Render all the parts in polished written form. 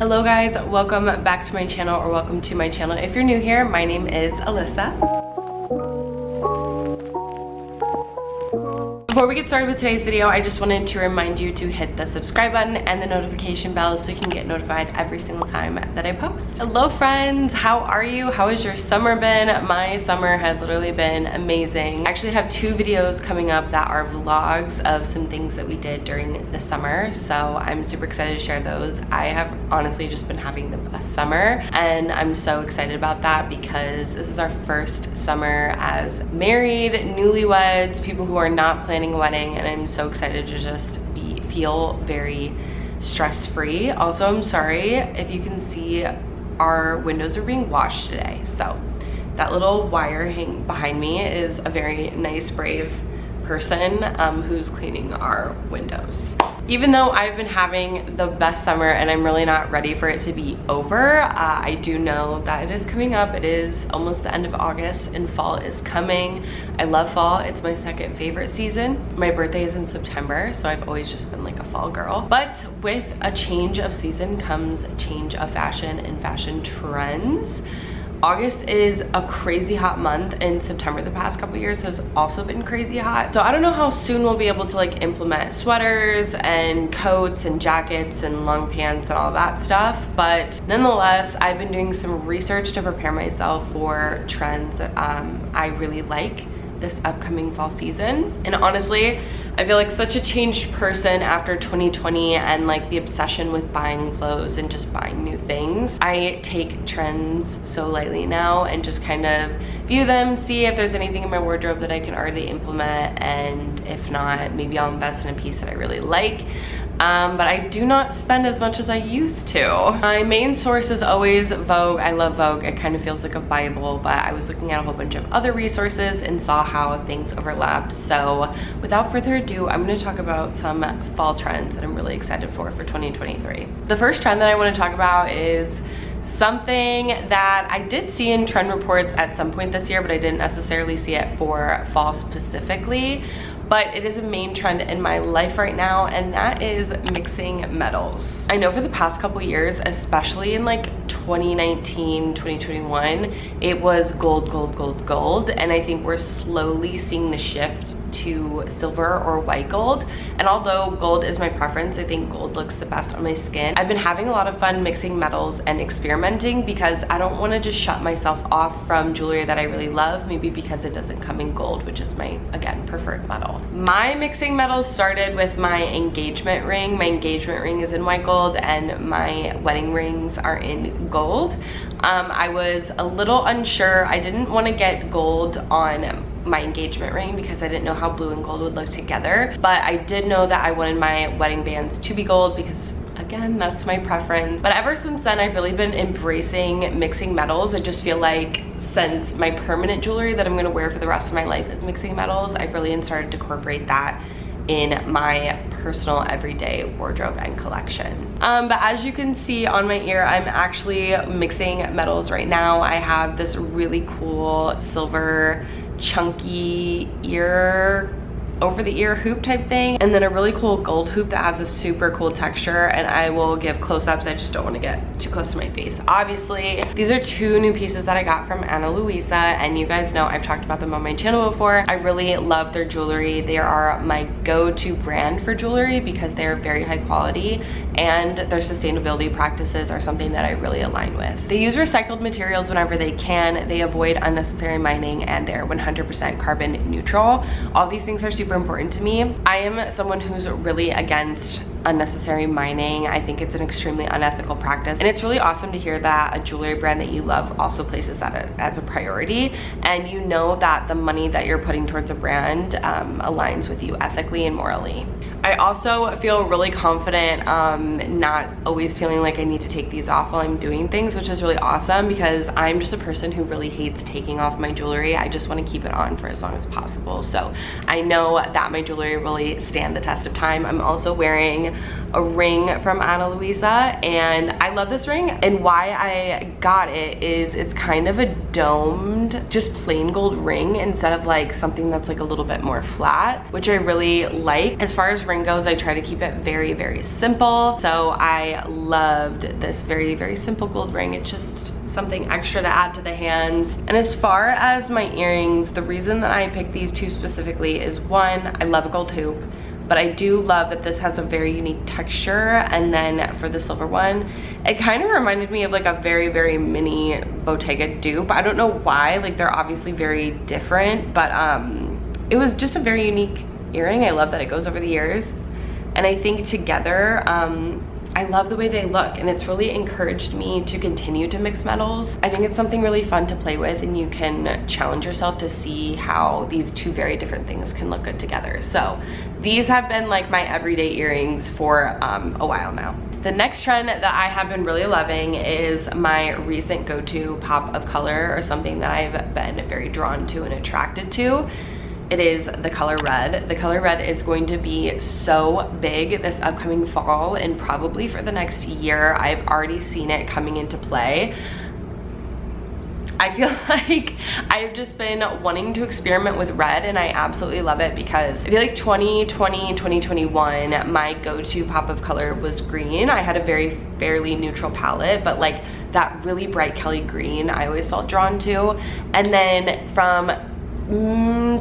Hello guys, welcome back to my channel, or welcome to my channel. If you're new here, my name is Alyssa. Before we get started with today's video, I just wanted to remind you to hit the subscribe button and the notification bell so you can get notified every single time that I post. Hello friends, how are you? How has your summer been? My summer has literally been amazing. I actually have two videos coming up that are vlogs of some things that we did during the summer, so I'm super excited to share those. I have honestly just been having the best summer, and I'm so excited about that because this is our first summer as married, newlyweds, people who are not planning a wedding, and I'm so excited to just feel very stress-free. Also, I'm sorry if you can see our windows are being washed today. So that little wire hanging behind me is a very nice, brave person who's cleaning our windows. Even though I've been having the best summer and I'm really not ready for it to be over, I do know that it is coming up. It is almost the end of August and fall is coming. I love fall. It's my second favorite season. My birthday is in September, so I've always just been like a fall girl. But with a change of season comes a change of fashion and fashion trends. August is a crazy hot month, and September the past couple years has also been crazy hot. So I don't know how soon we'll be able to like implement sweaters and coats and jackets and long pants and all that stuff, but nonetheless, I've been doing some research to prepare myself for trends that I really like this upcoming fall season. And honestly, I feel like such a changed person after 2020 and like the obsession with buying clothes and just buying new things. I take trends so lightly now and just kind of view them, see if there's anything in my wardrobe that I can already implement, and if not, maybe I'll invest in a piece that I really like. But I do not spend as much as I used to. My main source is always Vogue. I love Vogue. It kind of feels like a Bible, but I was looking at a whole bunch of other resources and saw how things overlapped. So without further ado, I'm going to talk about some fall trends that I'm really excited for 2023. The first trend that I want to talk about is something that I did see in trend reports at some point this year, but I didn't necessarily see it for fall specifically. But it is a main trend in my life right now, and that is mixing metals. I know for the past couple years, especially in like 2019, 2021, it was gold, gold, gold, gold, and I think we're slowly seeing the shift to silver or white gold. And although gold is my preference, I think gold looks the best on my skin. I've been having a lot of fun mixing metals and experimenting because I don't want to just shut myself off from jewelry that I really love, maybe because it doesn't come in gold, which is my, again, preferred metal. My mixing metals started with my engagement ring. My engagement ring is in white gold and my wedding rings are in gold. I was a little unsure. I didn't want to get gold on my engagement ring because I didn't know how blue and gold would look together, but I did know that I wanted my wedding bands to be gold because, again, that's my preference. But ever since then, I've really been embracing mixing metals. I just feel like since my permanent jewelry that I'm going to wear for the rest of my life is mixing metals, I've really started to incorporate that in my personal everyday wardrobe and collection. But as you can see on my ear, I'm actually mixing metals right now. I have this really cool silver chunky ear, over the ear hoop type thing, and then a really cool gold hoop that has a super cool texture, and I will give close-ups. I just don't want to get too close to my face, obviously. These are two new pieces that I got from Ana Luisa, and you guys know I've talked about them on my channel before. I really love their jewelry. They are my go-to brand for jewelry because they're very high quality, and their sustainability practices are something that I really align with. They use recycled materials whenever they can. They avoid unnecessary mining, and they're 100% carbon neutral. All these things are super important to me. I am someone who's really against unnecessary mining. I think it's an extremely unethical practice, and it's really awesome to hear that a jewelry brand that you love also places that as a priority, and you know that the money that you're putting towards a brand aligns with you ethically and morally. I also feel really confident not always feeling like I need to take these off while I'm doing things, which is really awesome because I'm just a person who really hates taking off my jewelry. I just want to keep it on for as long as possible. So I know that my jewelry really stand the test of time. I'm also wearing wearing a ring from Ana Luisa, and I love this ring. And why I got it is it's kind of a domed, just plain gold ring instead of like something that's like a little bit more flat, which I really like. As far as ring goes, I try to keep it very, very simple. So I loved this very, very simple gold ring. It's just something extra to add to the hands. And as far as my earrings, the reason that I picked these two specifically is one, I love a gold hoop, but I do love that this has a very unique texture. And then for the silver one, it kind of reminded me of like a very, very mini Bottega dupe. I don't know why, like they're obviously very different, but it was just a very unique earring. I love that it goes over the ears. And I think together, I love the way they look, and it's really encouraged me to continue to mix metals. I think it's something really fun to play with, and you can challenge yourself to see how these two very different things can look good together. So these have been like my everyday earrings for a while now. The next trend that I have been really loving is my recent go-to pop of color, or something that I've been very drawn to and attracted to. It is the color red. The color red is going to be so big this upcoming fall, and probably for the next year. I've already seen it coming into play. I feel like I've just been wanting to experiment with red, and I absolutely love it because I feel like 2020, 2021, my go-to pop of color was green. I had a very fairly neutral palette, but like that really bright Kelly green I always felt drawn to. And then from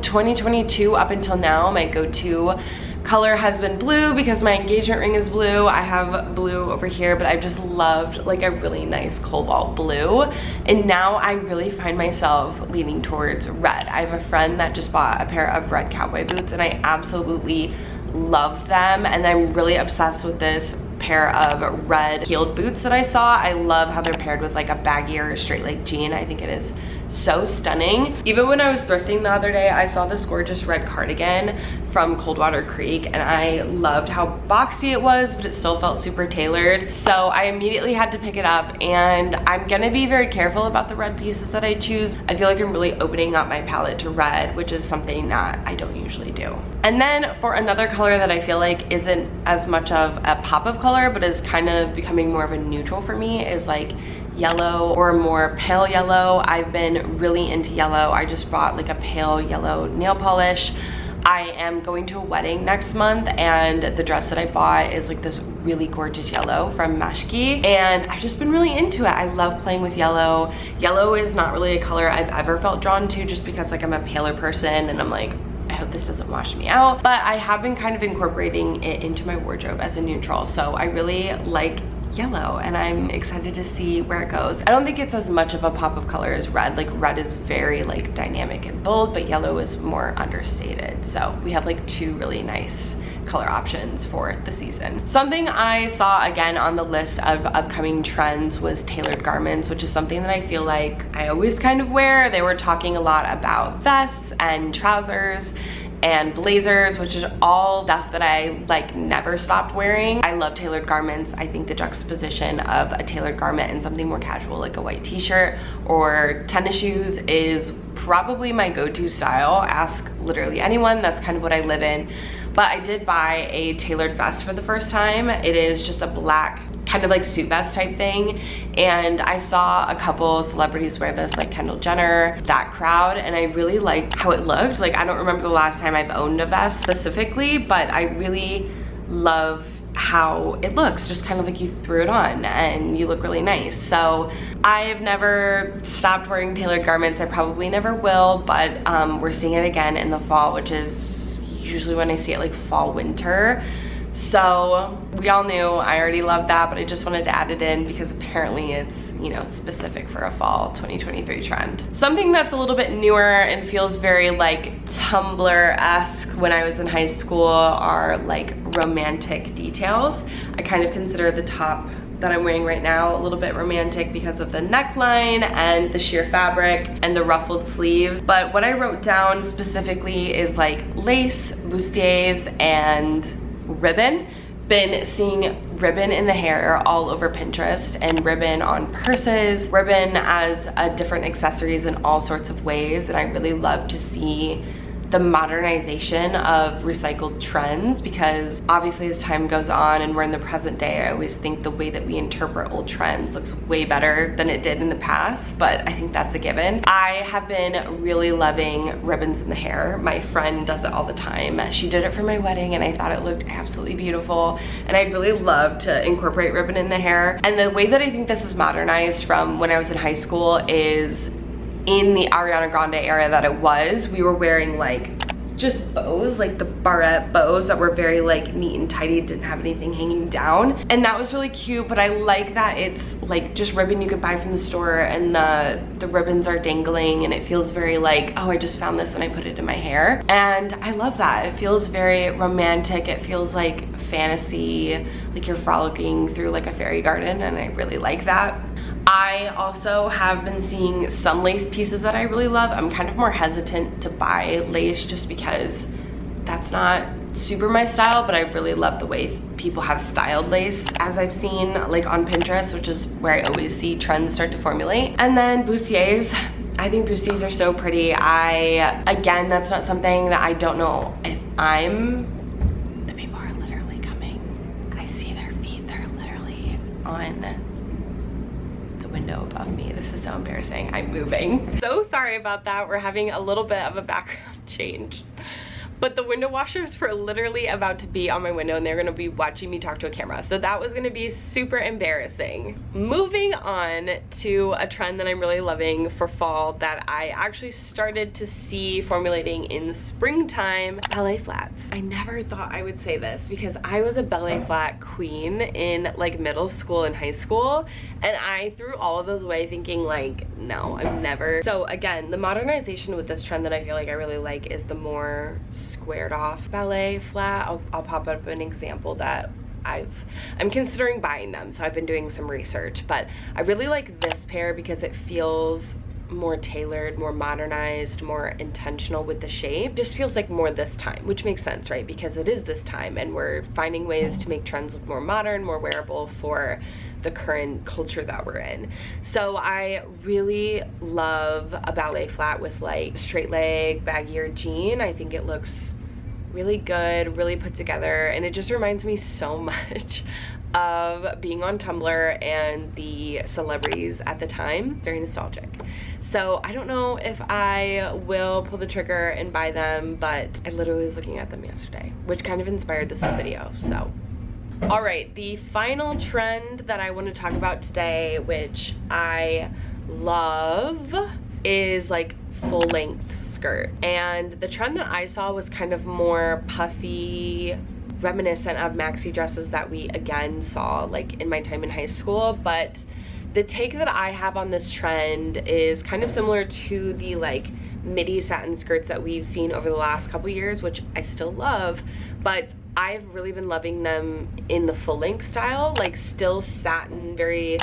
2022 up until now, my go-to color has been blue because my engagement ring is blue. I have blue over here, but I've just loved like a really nice cobalt blue. And now I really find myself leaning towards red. I have a friend that just bought a pair of red cowboy boots, and I absolutely loved them. And I'm really obsessed with this pair of red heeled boots that I saw. I love how they're paired with like a baggier straight leg jean. I think it is so stunning. Even when I was thrifting the other day, I saw this gorgeous red cardigan from Coldwater Creek, and I loved how boxy it was, but it still felt super tailored. So I immediately had to pick it up, and I'm gonna be very careful about the red pieces that I choose. I feel like I'm really opening up my palette to red, which is something that I don't usually do. And then for another color that I feel like isn't as much of a pop of color, but is kind of becoming more of a neutral for me, is like yellow or more pale yellow. I've been really into yellow. I just bought like a pale yellow nail polish. I am going to a wedding next month, and the dress that I bought is like this really gorgeous yellow from Meshki, and I've just been really into it. I love playing with yellow. Yellow is not really a color I've ever felt drawn to, just because like I'm a paler person, and I'm like, I hope this doesn't wash me out. But I have been kind of incorporating it into my wardrobe as a neutral, so I really like yellow, and I'm excited to see where it goes. I don't think it's as much of a pop of color as red. Like red is very like dynamic and bold, but yellow is more understated. So we have like two really nice color options for the season. Something I saw again on the list of upcoming trends was tailored garments, which is something that I feel like I always kind of wear. They were talking a lot about vests and trousers and blazers, which is all stuff that I like never stopped wearing. I love tailored garments. I think the juxtaposition of a tailored garment and something more casual like a white t-shirt or tennis shoes is probably my go-to style. Ask literally anyone, that's kind of what I live in. But I did buy a tailored vest for the first time. It is just a black kind of like suit vest type thing, and I saw a couple celebrities wear this, like Kendall Jenner, that crowd, and I really liked how it looked. Like I don't remember the last time I've owned a vest specifically, but I really love how it looks, just kind of like you threw it on and you look really nice. So I've never stopped wearing tailored garments. I probably never will, but we're seeing it again in the fall, which is usually when I see it, like fall winter. So we all knew I already loved that, but I just wanted to add it in because apparently it's, you know, specific for a fall 2023 trend. Something that's a little bit newer and feels very like Tumblr-esque when I was in high school are like romantic details. I kind of consider the top that I'm wearing right now a little bit romantic because of the neckline and the sheer fabric and the ruffled sleeves. But what I wrote down specifically is like lace, bustiers, and ribbon. Been seeing ribbon in the hair all over Pinterest, and ribbon on purses, ribbon as different accessories in all sorts of ways, and I really love to see the modernization of recycled trends, because obviously as time goes on and we're in the present day, I always think the way that we interpret old trends looks way better than it did in the past, but I think that's a given. I have been really loving ribbons in the hair. My friend does it all the time. She did it for my wedding and I thought it looked absolutely beautiful, and I'd really love to incorporate ribbon in the hair. And the way that I think this is modernized from when I was in high school is in the Ariana Grande era that it was, we were wearing like just bows, like the barrette bows that were very like neat and tidy, didn't have anything hanging down, and that was really cute. But I like that it's like just ribbon you could buy from the store, and the ribbons are dangling, and it feels very like, oh, I just found this and I put it in my hair, and I love that. It feels very romantic, it feels like fantasy, like you're frolicking through like a fairy garden, and I really like that. I also have been seeing some lace pieces that I really love. I'm kind of more hesitant to buy lace just because that's not super my style, but I really love the way people have styled lace, as I've seen like on Pinterest, which is where I always see trends start to formulate. And then bustiers. I think bustiers are so pretty. Again, that's not something that I don't know if the people are literally coming. I see their feet. They're literally on window above me. This is so embarrassing. I'm moving. So sorry about that. We're having a little bit of a background change. But the window washers were literally about to be on my window, and they're gonna be watching me talk to a camera. So that was gonna be super embarrassing. Moving on to a trend that I'm really loving for fall that I actually started to see formulating in springtime: ballet flats. I never thought I would say this because I was a ballet flat queen in like middle school and high school, and I threw all of those away thinking like, no, I'm never. So again, the modernization with this trend that I feel like I really like is the more squared off ballet flat. I'll pop up an example that I'm considering buying them, so I've been doing some research, but I really like this pair because it feels more tailored, more modernized, more intentional with the shape. Just feels like more this time, which makes sense, right? Because it is this time and we're finding ways to make trends look more modern, more wearable for the current culture that we're in. So I really love a ballet flat with like straight leg, baggier jean. I think it looks really good, really put together, and it just reminds me so much of being on Tumblr and the celebrities at the time. Very nostalgic. So I don't know if I will pull the trigger and buy them, but I literally was looking at them yesterday, which kind of inspired this whole video. So all right, the final trend that I want to talk about today, which I love, is like full-length skirt. And the trend that I saw was kind of more puffy, reminiscent of maxi dresses that we again saw like in my time in high school. But the take that I have on this trend is kind of similar to the like midi satin skirts that we've seen over the last couple years, which I still love, but I've really been loving them in the full length style, like still satin, very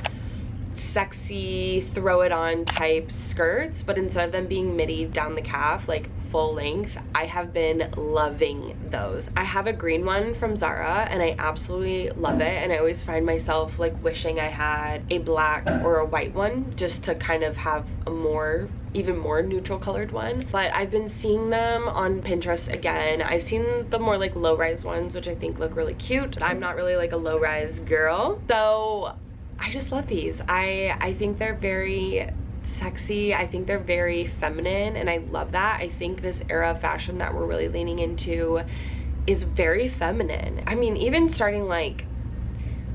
sexy, throw it on type skirts, but instead of them being midi down the calf, like full length, I have been loving those. I have a green one from Zara and I absolutely love it, and I always find myself like wishing I had a black or a white one just to kind of have a even more neutral colored one. But I've been seeing them on Pinterest again. I've seen the more like low-rise ones, which I think look really cute, but I'm not really like a low-rise girl, so I just love these. I think they're very sexy. I think they're very feminine, and I love that. I think this era of fashion that we're really leaning into is very feminine. I mean, even starting like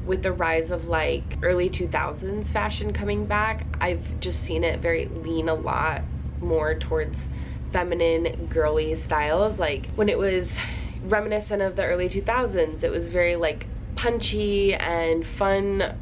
with the rise of like early 2000s fashion coming back, I've just seen it very lean a lot more towards feminine girly styles. Like when it was reminiscent of the early 2000s, it was very like punchy and fun,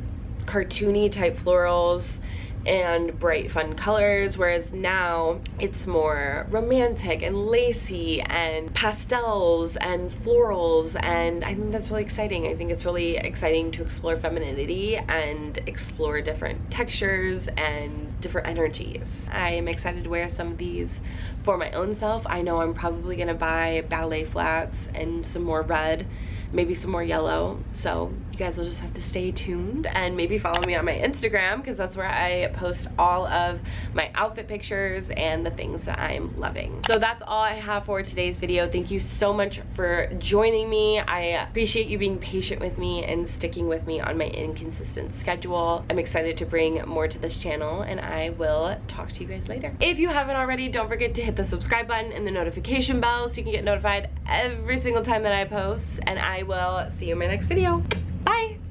cartoony type florals and bright fun colors, whereas now it's more romantic and lacy and pastels and florals, and I think that's really exciting. I think it's really exciting to explore femininity and explore different textures and different energies. I am excited to wear some of these for my own self. I know I'm probably gonna buy ballet flats and some more red maybe some more yellow. So you guys will just have to stay tuned and maybe follow me on my Instagram, because that's where I post all of my outfit pictures and the things that I'm loving. So that's all I have for today's video. Thank you so much for joining me. I appreciate you being patient with me and sticking with me on my inconsistent schedule. I'm excited to bring more to this channel, and I will talk to you guys later. If you haven't already, don't forget to hit the subscribe button and the notification bell so you can get notified every single time that I post, and I will see you in my next video. Bye!